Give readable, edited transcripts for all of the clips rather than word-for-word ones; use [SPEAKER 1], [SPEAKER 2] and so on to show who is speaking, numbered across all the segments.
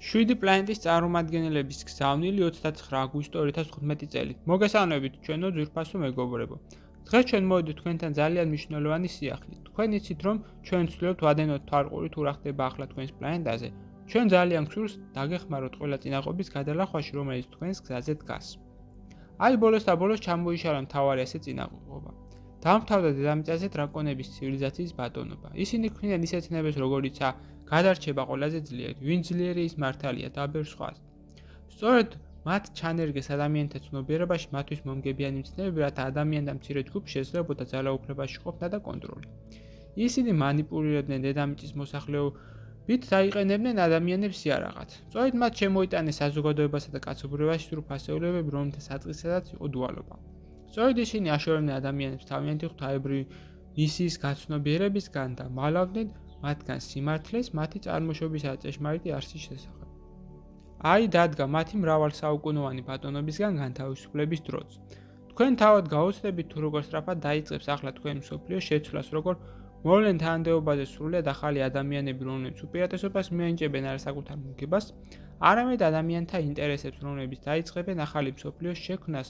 [SPEAKER 1] 7 პლანეტის წარმომადგენლების გზავნილი 29 აგვისტო 2015 წელი. მოგესალმებით ჩვენო ძვირფასო მეგობრებო. დღეს ჩვენ მოვიდით თქვენთან ძალიან მნიშვნელოვანი სიახლით. თქვენ იცით რომ ჩვენ ვცდილობთ ვადენოთ თვალყური თუ რა ხდება ახლა თქვენს პლანეტაზე. ჩვენ ძალიან გვსურს დაგეხმაროთ ყველა წინაღობის გადალახვაში, რომელიც თქვენს გზაზე დგას. აი ბოლოს და ბოლოს ჩამოიშალა მთავარი ასე წინაღობა. დამთავრდა დედამიწაზე დრაკონების ცივილიზაციის ბატონობა. ისინი ქმნიან ისეთ ნებებს, როგორიცაა გადარჩება ყველაზე ძლიერი, ვინ ძლიერი ის მართალია და ბევრ სხვას. სწორედ მათ ჩანერგეს ადამიანთა ცნობიერებაში მათთვის მომგებიანი მცნებები, რათა ადამიანთა მცირე ჯგუფს შეძლებოდა ძალაუფლებაში ყოფნა და კონტროლი. ისინი მანიპულირებდნენ დედამიწის მოსახლეობით და იყენებდნენ ადამიანებს იარაღად. სწორედ მათ შემოიტანეს საზოგადოებასა და კაცობრიობაში სრულ ფასეულებები, რომელთა საწყისადაც იყო დუალობა. სწორედ ისინი აშორებდნენ ადამიანებს თავიანთი ღვთაებრივი მისიის გაცნობიერებისგან და მალავდნენ მათგან სიმართლეს მათი წარმოშობისა და ჭეშმარიტი არსის შესახებ. აი დადგა მათი მრავალსაუკუნოვანი ბატონობისგან განთავისუფლების დროც. თქვენ თავად გაოცდებით თუ როგორ სწრაფად დაიწყებს ახლა თქვენ მსოფლიოს შეცვლას, როგორ მოვლენ თანამდებობაზე სრულიად ახალი ადამიანები, რომლებიც უპირატესობას მიენიჭებენ არა საკუთარ მოგებას, არამედ ადამიანთა ინტერესებს, რომლებიც დაიწყებენ ახალი მსოფლიოს შექმნას,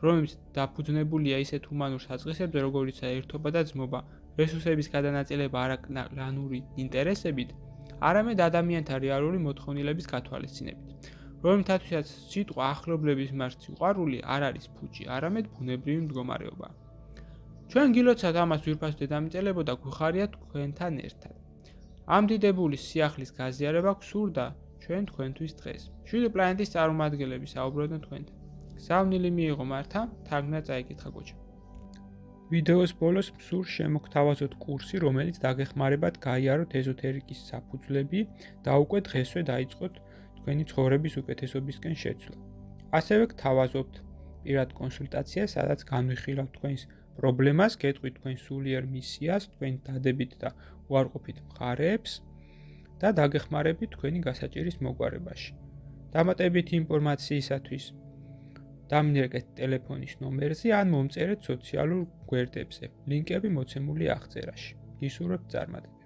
[SPEAKER 1] რომელიც დაფუძნებულია ისეთ ჰუმანურ საწყისებზე, როგორიცაა ერთობა და ძმობა, რესურსების გადანაწილება არაკლანური ინტერესებით, არამედ ადამიანთა რეალური მოთხოვნილების გათვალისწინებით, რომლითაცვისაც სიტყვა ახლობლების მიმართ სიყვარული არ არის ფუჭი, არამედ ბუნებრივი მდგომარეობა. ჩვენ გილოცავთ ამას ძვირფასო დედამიწელებო და გვიხარია თქვენთან ერთად. ამ დიდებული სიახლის გაზიარება გვსურდა ჩვენ თქვენთვის დღეს. 7 პლანეტის წარმომადგენლები საუბრობდნენ თქვენთან. გზავნილი მიიღო მართა, თარგმნა წაიკითხა გოჩა. ვიდეოს ბოლოს მსურს შემოგთავაზოთ კურსი, რომელიც დაგეხმარებათ გაიაროთ ეზოთერიკის საფუძვლები და უკვე დღესვე დაიწყოთ თქვენი ცხოვრების უკეთესობისკენ შეცვლა. ასევე გთავაზობთ პირად კონსულტაციას, სადაც განვიხილავთ თქვენს პრობლემას, გეტყვით თქვენ სულიერ მისიას, თქვენ დადებით და უარყოფით მხარეებს და დაგეხმარებით თქვენი გასაჭირის მოგვარებაში. დამატებითი ინფორმაციისათვის დამინერგეთ ტელეფონის ნომერზე ან მომწერეთ სოციალურ გვერდებზე. ლინკები მოცემულია აღწერაში. გისურვებთ წარმატებას.